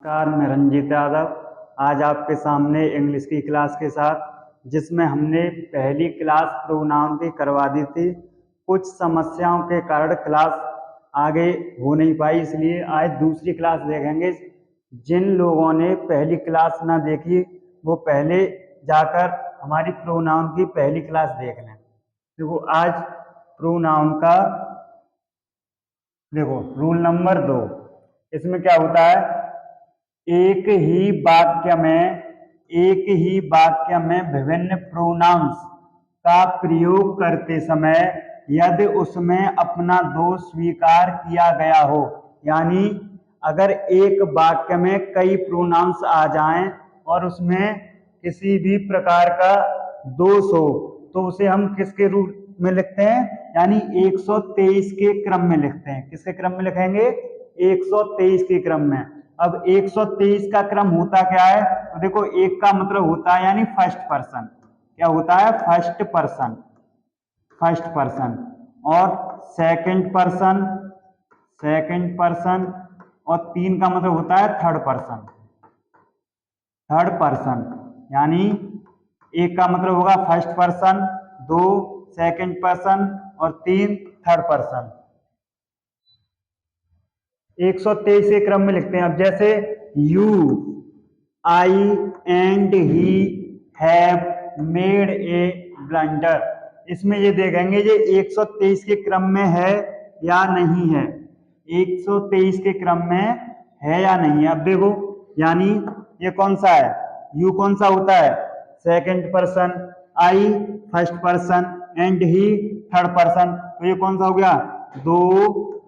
नमस्कार, मैं रंजीत यादव आज आपके सामने इंग्लिश की क्लास के साथ, जिसमें हमने पहली क्लास प्रोनाउन की करवा दी थी। कुछ समस्याओं के कारण क्लास आगे हो नहीं पाई, इसलिए आज दूसरी क्लास देखेंगे। जिन लोगों ने पहली क्लास ना देखी वो पहले जाकर हमारी प्रोनाउन की पहली क्लास देख लें। देखो आज प्रोनाउन का देखो रूल नंबर 2। इसमें क्या होता है, एक ही वाक्य में विभिन्न प्रोनाउंस का प्रयोग करते समय यदि उसमें अपना दोष स्वीकार किया गया हो, यानी अगर एक वाक्य में कई प्रोनाउंस आ जाएं और उसमें किसी भी प्रकार का दोष हो तो उसे हम किसके रूप में लिखते हैं, यानी 123 के क्रम में लिखते हैं। किसके क्रम में लिखेंगे? 123 के क्रम में। अब 123 का क्रम होता क्या है, तो देखो एक का मतलब होता है यानी फर्स्ट पर्सन। क्या होता है? First person. और सेकंड पर्सन और 3 का मतलब होता है थर्ड पर्सन। यानी एक का मतलब होगा फर्स्ट पर्सन, 2 सेकंड पर्सन और 3 थर्ड पर्सन। 123 के क्रम में लिखते हैं। अब जैसे you, I and he have made a blunder, इसमें ये देखेंगे ये 123 के क्रम में है या नहीं है। 123 के क्रम में है या नहीं है। अब देखो, यानी ये कौन सा है? यू कौन सा होता है? Second person, I first person and he third person. तो ये कौन सा हो गया? 2,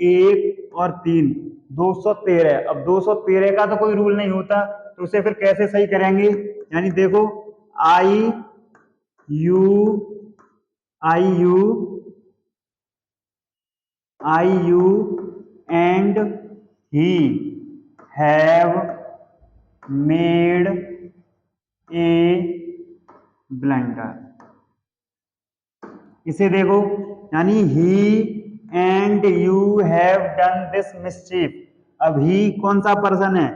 1 और 3, 213। अब 213 का तो कोई रूल नहीं होता, तो उसे फिर कैसे सही करेंगे? यानी देखो I you and he have made a blunder. इसे देखो, यानी he and you have done this mischief. अब ही कौन सा पर्सन है?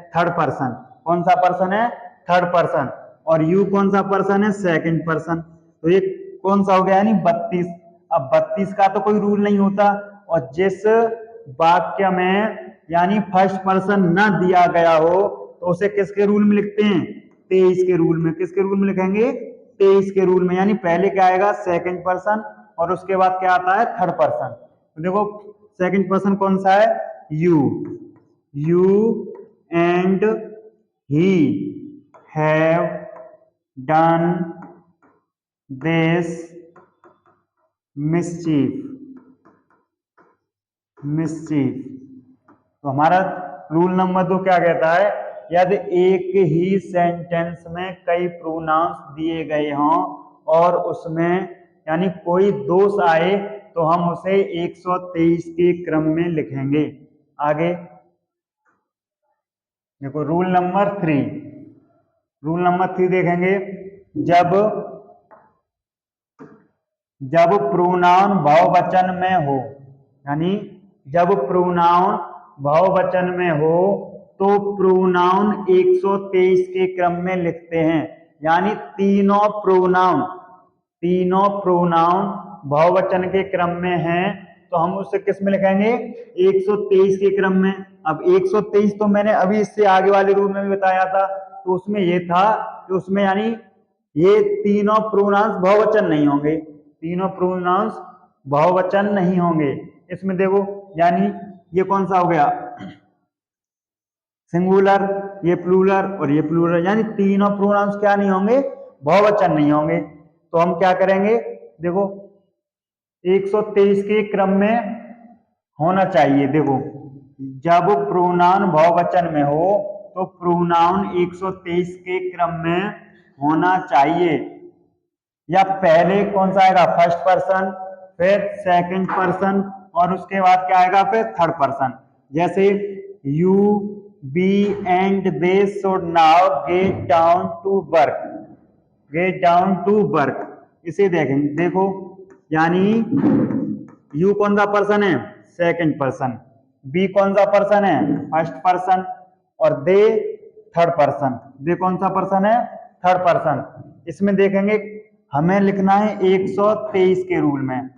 Third person. कौन सा पर्सन है? Third person. और यू कौन सा पर्सन है? Second person. तो ये कौन सा हो गया? यानी 32। अब 32 का तो कोई रूल नहीं होता, और जिस वाक्य में यानी फर्स्ट पर्सन ना दिया गया हो तो उसे किसके रूल में लिखते हैं? 23 के रूल में। किसके रूल में लिखेंगे? 23 के रूल में। यानी पहले क्या आएगा? सेकंड पर्सन, और उसके बाद क्या आता है? Third person. तो देखो सेकंड पर्सन कौन सा है? You and he have done this mischief. तो हमारा रूल नंबर 2 क्या कहता है? यदि एक ही सेंटेंस में कई प्रोनाउंस दिए गए हों और उसमें यानी कोई दोष आए तो हम उसे 123 के क्रम में लिखेंगे। आगे देखो रूल नंबर 3 देखेंगे। जब प्रोनाउन बहुवचन में हो, यानी जब प्रोनाउन बहुवचन में हो तो प्रोनाउन 123 के क्रम में लिखते हैं। यानी तीनों प्रोनाउन बहुवचन के क्रम में हैं तो हम उसे किस में लिखेंगे? 123 के क्रम में। अब 123 तो मैंने अभी इससे आगे वाले रूल में भी बताया था, तो उसमें ये था कि उसमें यानी ये तीनों प्रोनाउंस बहुवचन नहीं होंगे। इसमें देखो, यानी ये कौन सा हो गया? सिंगुलर, ये प्लूरल और ये प्लूरल, यानी तीनों प्रोनाउंस क्या नहीं होंगे? बहुवचन नहीं होंगे। तो हम क्या करेंगे? देखो 123 के क्रम में होना चाहिए। देखो जब प्रोनाउन बहुवचन में हो तो प्रोनाउन 123 के क्रम में होना चाहिए। या पहले कौन सा आएगा? फर्स्ट पर्सन, फिर सेकंड पर्सन और उसके बाद क्या आएगा? फिर थर्ड पर्सन। जैसे you, we and they should now get down to work. इसे देखेंगे। देखो यानी यू कौन सा पर्सन है? Second person. बी कौन सा पर्सन है? First person. और दे थर्ड पर्सन। दे कौन सा पर्सन है? Third person. इसमें देखेंगे हमें लिखना है 123 के रूल में।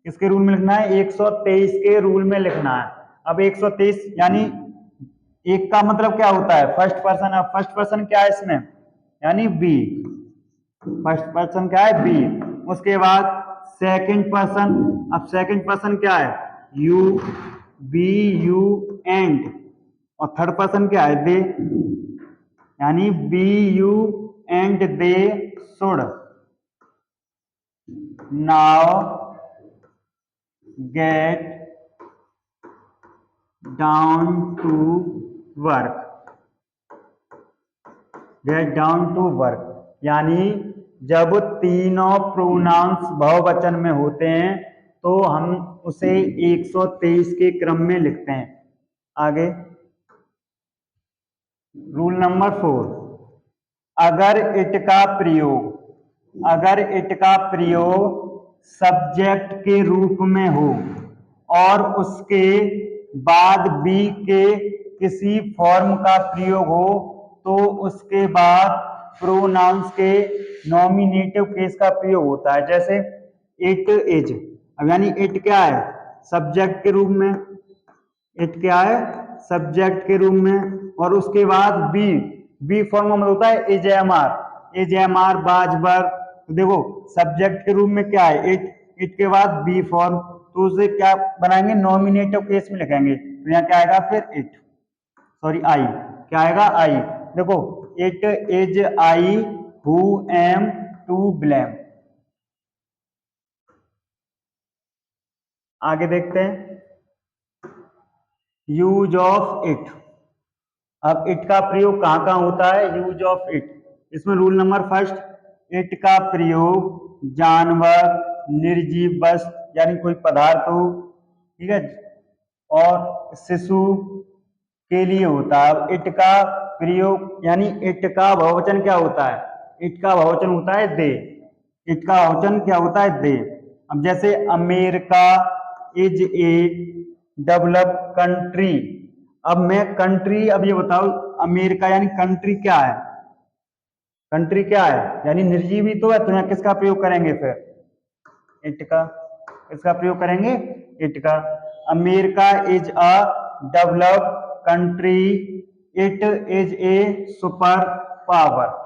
किसके रूल में लिखना है? 123 के रूल में लिखना है। अब 123 यानी एक का मतलब क्या होता है? First person. अब फर्स्ट पर्सन क्या है इसमें? यानी बी। फर्स्ट पर्सन क्या है? बी। उसके बाद सेकंड पर्सन। अब सेकंड पर्सन क्या है? You, we, you and. और थर्ड पर्सन क्या है? दे, यानी we, you and they should now get down to work. Get down to work यानी जब तीनों प्रोनाउंस बहुवचन में होते हैं तो हम उसे 123 के क्रम में लिखते हैं। आगे रूल नंबर 4, अगर इट का प्रयोग सब्जेक्ट के रूप में हो और उसके बाद बी के किसी फॉर्म का प्रयोग हो तो उसके बाद प्रोनाउंस के नॉमिनेटिव केस का प्रयोग होता है। जैसे इट इज। अब यानी इट क्या है? सब्जेक्ट के रूप में। इट क्या है? सब्जेक्ट के रूप में। और उसके बाद बी फॉर्म में होता है इज एम आर बाजबर। तो देखो सब्जेक्ट के रूप में क्या है? इट के बाद बी फॉर्म, तो उसे क्या बनाएंगे? नॉमिनेटिव केस में लिखेंगे। तो यहाँ क्या आएगा फिर? It, sorry I. क्या आएगा? आई। देखो it is I who am to blame. आगे देखते हैं यूज ऑफ इट। अब इट का प्रयोग कहां कहां होता है? Use of it. इसमें रूल नंबर फर्स्ट, इट का प्रयोग जानवर, निर्जीव वस्तु यानी कोई पदार्थ हो, ठीक है, और शिशु के लिए होता है। अब इट का प्रयोग यानी इट का बहुवचन क्या होता है? इट का बहुवचन होता है दे। इट का बहुवचन क्या होता है? दे। अब जैसे America is a developed country. अब मैं कंट्री, अब ये बताओ अमेरिका यानी कंट्री क्या है? कंट्री क्या है? यानी निर्जीव ही तो है। तो यहाँ किसका प्रयोग करेंगे फिर? इट का। इसका प्रयोग करेंगे? इट का। America is a developed country, it is a super power.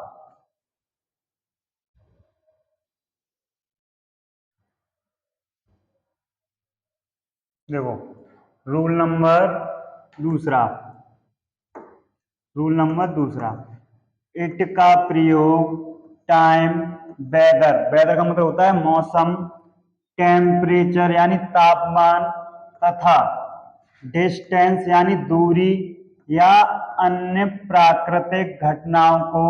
देखो रूल नंबर दूसरा, रूल नंबर दूसरा, इट का प्रयोग टाइम, वेदर, वेदर का मतलब होता है मौसम, टेम्परेचर यानी तापमान, तथा डिस्टेंस यानी दूरी या अन्य प्राकृतिक घटनाओं को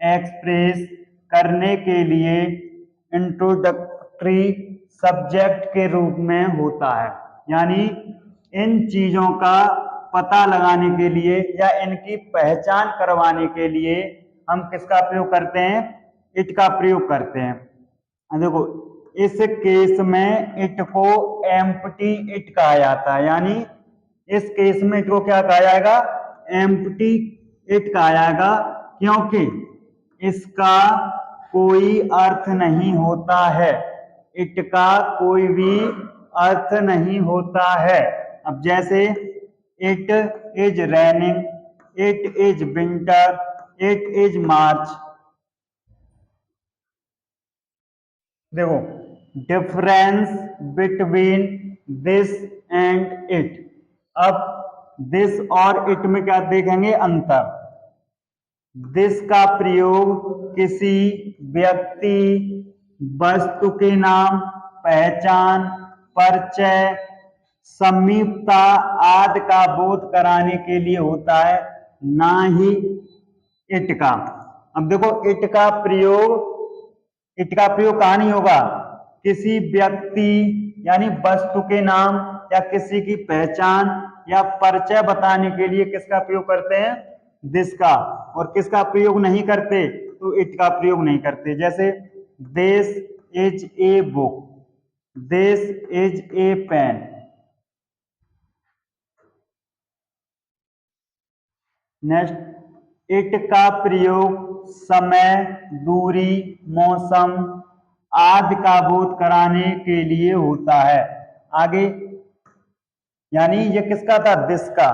एक्सप्रेस करने के लिए इंट्रोडक्टरी सब्जेक्ट के रूप में होता है। यानी इन चीजों का पता लगाने के लिए या इनकी पहचान करवाने के लिए हम किसका प्रयोग करते हैं? इट का प्रयोग करते हैं। देखो इस केस में इट को एम्प्टी इट कहा जाता है। यानी इस केस में इट को क्या कहा जाएगा? एम्प्टी इट कहा जाएगा, क्योंकि इसका कोई अर्थ नहीं होता है। इट का कोई भी अर्थ नहीं होता है। अब जैसे it is raining, it is winter, it is March. देखो difference between this and it. अब दिस और इट में क्या देखेंगे? अंतर। दिस का प्रयोग किसी व्यक्ति, वस्तु के नाम, पहचान, परिचय, समीपता आदि का बोध कराने के लिए होता है, ना ही इट का। अब देखो इट का प्रयोग कहां नहीं होगा? किसी व्यक्ति यानी वस्तु के नाम या किसी की पहचान या परिचय बताने के लिए किसका प्रयोग करते हैं? दिस का। और किसका प्रयोग नहीं करते? तो इट का प्रयोग नहीं करते। जैसे this is a book, this is a pen. Next, it का प्रयोग समय, दूरी, मौसम आदि का बोध कराने के लिए होता है। आगे, यानी ये किसका था, दिस का।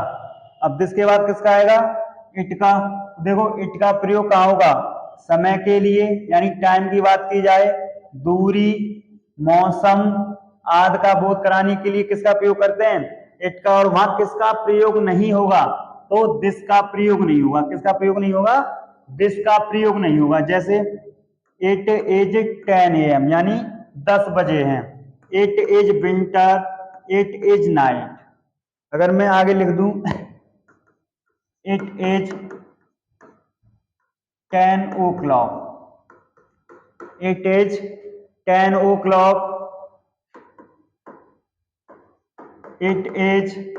अब दिस के बाद किसका आएगा, इट का। देखो इट का प्रयोग कहाँ होगा, समय के लिए यानी टाइम की बात की जाए, दूरी, मौसम आदि का बोध कराने के लिए किसका प्रयोग करते हैं, इट का। और वहां किसका प्रयोग नहीं होगा, तो दिस का प्रयोग नहीं होगा। किसका प्रयोग नहीं होगा, दिस का प्रयोग नहीं होगा। जैसे इट इज 10 AM यानी 10 बजे हैं। It is winter, it is night. अगर मैं आगे लिख दूं it is 10 o'clock, it is 10 o'clock, it is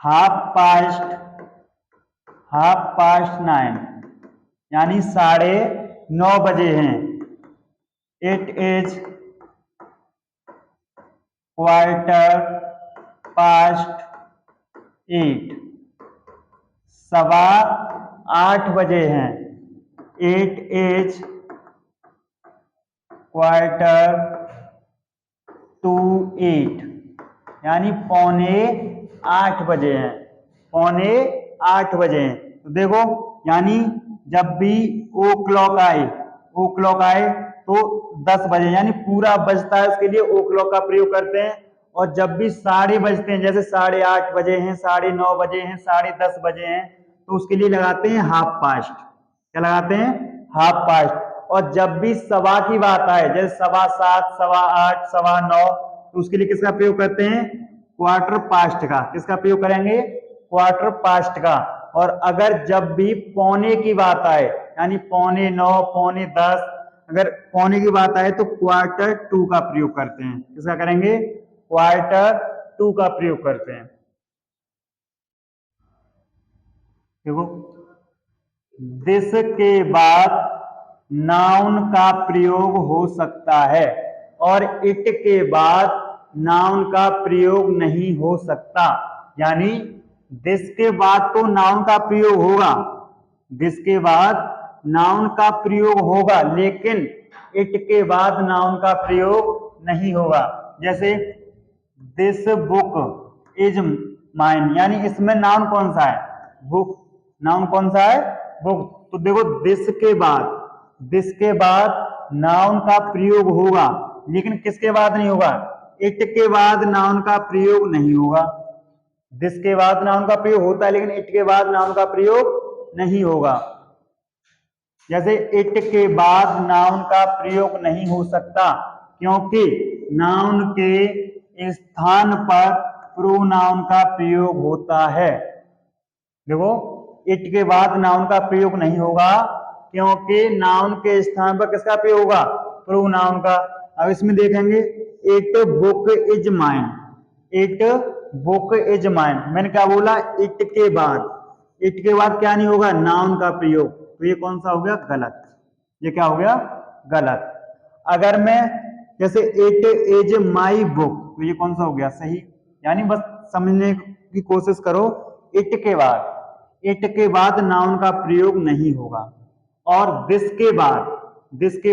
half past 9 यानी 9:30 बजे हैं। इट इज क्वार्टर पास्ट 8 8:15 बजे हैं। इट इज क्वार्टर टू 8 यानी 7:45 बजे हैं, 7:45 बजे हैं। तो देखो यानी जब भी ओ क्लॉक आए तो 10 बजे यानी पूरा बजता है, उसके लिए ओ क्लॉक का प्रयोग करते हैं। और जब भी साढ़े बजते हैं, जैसे 8:30 बजे हैं, 9:30 बजे हैं, 10:30 बजे हैं, तो उसके लिए लगाते हैं हाफ पास्ट। क्या लगाते हैं, हाफ पास्ट। और जब भी सवा की बात आए, जैसे 7:15, 8:15, 9:15, तो उसके लिए किसका प्रयोग करते हैं, क्वार्टर पास्ट का। किसका प्रयोग करेंगे, क्वार्टर पास्ट का। और अगर जब भी पौने की बात आए यानी 8:45, 9:45, अगर पौने की बात आए तो क्वार्टर टू का प्रयोग करते हैं। किसका करेंगे, क्वार्टर टू का प्रयोग करते हैं। देखो दिस के बाद नाउन का प्रयोग हो सकता है और इट के बाद नाउन का प्रयोग नहीं हो सकता। यानी दिस के बाद तो नाउन का प्रयोग होगा, दिस के बाद नाउन का प्रयोग होगा, लेकिन इट के बाद नाउन का प्रयोग नहीं होगा। जैसे दिस बुक इज माइन यानी इसमें नाउन कौन सा है, बुक। नाउन कौन सा है, बुक। तो देखो दिस के बाद नाउन का प्रयोग होगा, लेकिन किसके बाद नहीं होगा, इट के बाद नाउन का प्रयोग नहीं होगा। दिस के बाद नाउन का प्रयोग होता है, लेकिन इट के बाद नाउन का प्रयोग नहीं होगा। जैसे इट के बाद नाउन का प्रयोग नहीं हो सकता, क्योंकि नाउन के स्थान पर प्रोनाउन का प्रयोग होता है। देखो इट के बाद नाउन का प्रयोग नहीं होगा, क्योंकि नाउन के स्थान पर किसका प्रयोग होगा, प्रोनाउन का। अब इसमें देखेंगे it book is mine, it book is mine. मैंने क्या बोला, इट के बाद क्या नहीं होगा, नाउन का प्रयोग। तो ये कौन सा हो गया, गलत। ये क्या हो गया, गलत। अगर मैं जैसे इट इज माई बुक, तो ये कौन सा हो गया, सही। यानी बस समझने की कोशिश करो, इट के बाद नाउन का प्रयोग नहीं होगा, और दिस के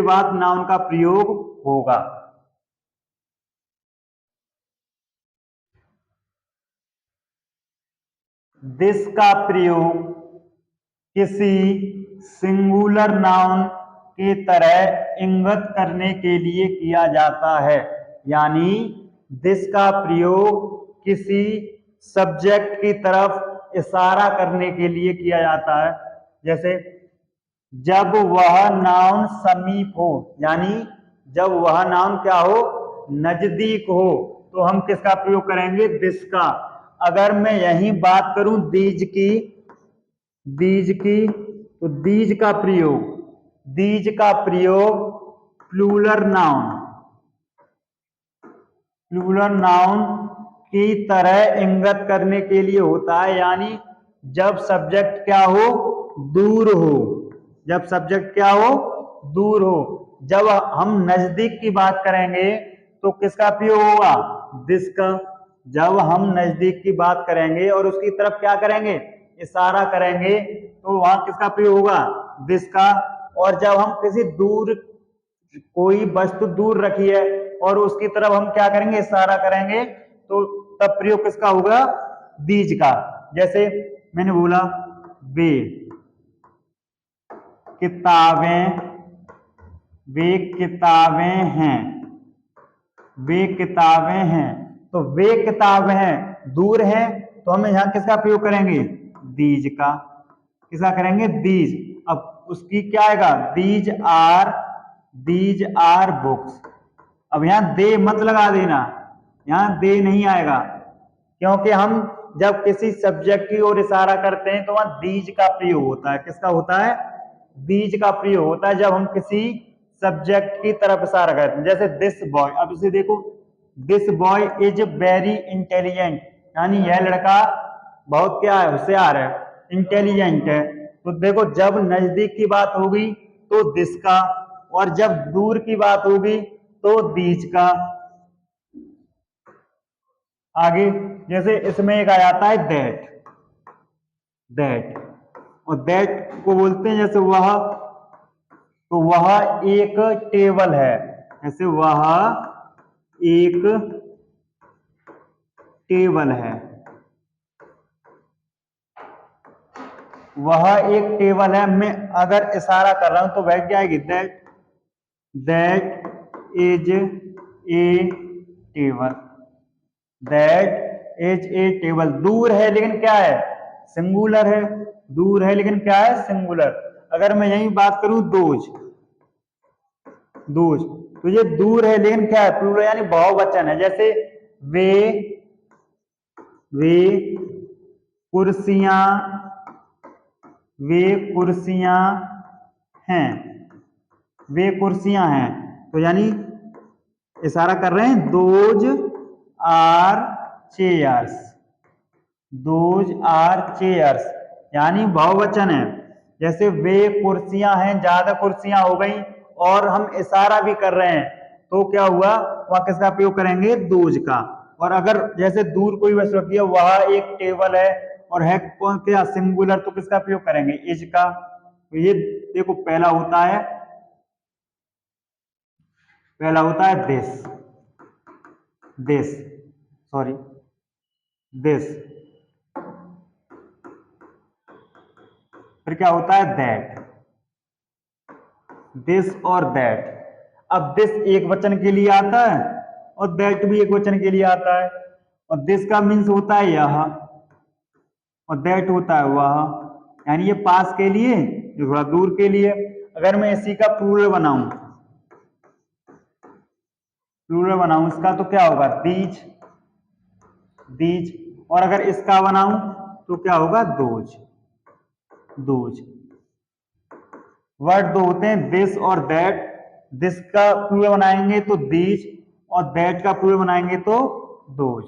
बाद नाउन का प्रयोग होगा। दिस का प्रयोग किसी सिंगुलर नाउन की तरह इंगित करने के लिए किया जाता है। यानी दिस का प्रयोग किसी सब्जेक्ट की तरफ इशारा करने के लिए किया जाता है। जैसे जब वह नाउन समीप हो, यानी जब वह नाउन क्या हो, नजदीक हो, तो हम किसका प्रयोग करेंगे, दिस का। अगर मैं यही बात करूं दीज की, तो दीज का प्रयोग प्लूरल नाउन की तरह इंगित करने के लिए होता है। यानी जब सब्जेक्ट क्या हो, दूर हो, जब हम नजदीक की बात करेंगे तो किसका प्रयोग होगा, दिस का। जब हम नजदीक की बात करेंगे और उसकी तरफ क्या करेंगे, इशारा करेंगे तो वहां किसका प्रयोग होगा, दिस का। और जब हम किसी दूर, कोई वस्तु दूर रखी है और उसकी तरफ हम क्या करेंगे, इशारा करेंगे, तो तब प्रयोग किसका होगा, दीज का। जैसे मैंने बोला वे किताबें, वे किताबें हैं, वे किताबें हैं, तो वे किताबें हैं दूर है, तो हम यहां किसका प्रयोग करेंगे, दीज का। किसका करेंगे, दीज। अब उसकी क्या आएगा, दीज आर बुक्स। अब यहां दे मत लगा देना, यहां दे नहीं आएगा, क्योंकि हम जब किसी सब्जेक्ट की ओर इशारा करते हैं तो वहां दीज का प्रयोग होता है। किसका होता है, दीज का प्रयोग होता है जब हम किसी सब्जेक्ट की तरफ इशारा करते हैं। जैसे दिस बॉय, अब इसे देखो, this boy is very intelligent, यानी यह लड़का बहुत क्या है, होशियार है, इंटेलिजेंट है। तो देखो जब नजदीक की बात होगी तो दिस का, और जब दूर की बात होगी तो दीज का। आगे जैसे इसमें एक आ जाता है दैट, दैट, और दैट को बोलते हैं जैसे वह, तो वह एक टेबल है, जैसे वह एक टेबल है, वह एक टेबल है। मैं अगर इशारा कर रहा हूं तो वह क्या आएगी, that, that is a table, that is a table. दूर है लेकिन क्या है, सिंगुलर है, दूर है लेकिन क्या है, सिंगुलर। अगर मैं यही बात करूं दोज, दोज, तो ये दूर है लेकिन क्या है, प्लूरल यानी बहुवचन है। जैसे वे कुर्सियां, वे कुर्सियां हैं, वे कुर्सियां हैं, तो यानी इशारा कर रहे हैं those are chairs, those are chairs, यानी बहुवचन है। जैसे वे कुर्सियां हैं, ज्यादा कुर्सियां हो गई, और हम इशारा भी कर रहे हैं, तो क्या हुआ, वहां किसका प्रयोग करेंगे, दोज का। और अगर जैसे दूर कोई वस्तु रखी है, वह एक टेबल है, और है कौन, क्या सिंगुलर, तो किसका प्रयोग करेंगे, इज का। तो ये देखो पहला होता है, पहला होता है दिस, दिस, सॉरी, दिस। फिर क्या होता है, दैट, दिस और दैट। अब दिस एक वचन के लिए आता है और दैट भी एक वचन के लिए आता है, और दिस का मीन्स होता है यह, और दैट होता है वह, यानी ये पास के लिए, ये थोड़ा दूर के लिए। अगर मैं इसी का प्लूरल बनाऊं, प्लूरल बनाऊं इसका, तो क्या होगा, दीज, दीज। और अगर इसका बनाऊं तो क्या होगा, दोज, दोज। वर्ड दो होते हैं, दिस और दैट। दिस का प्लूरल बनाएंगे तो दीज, और दैट का प्लूरल बनाएंगे तो दोज।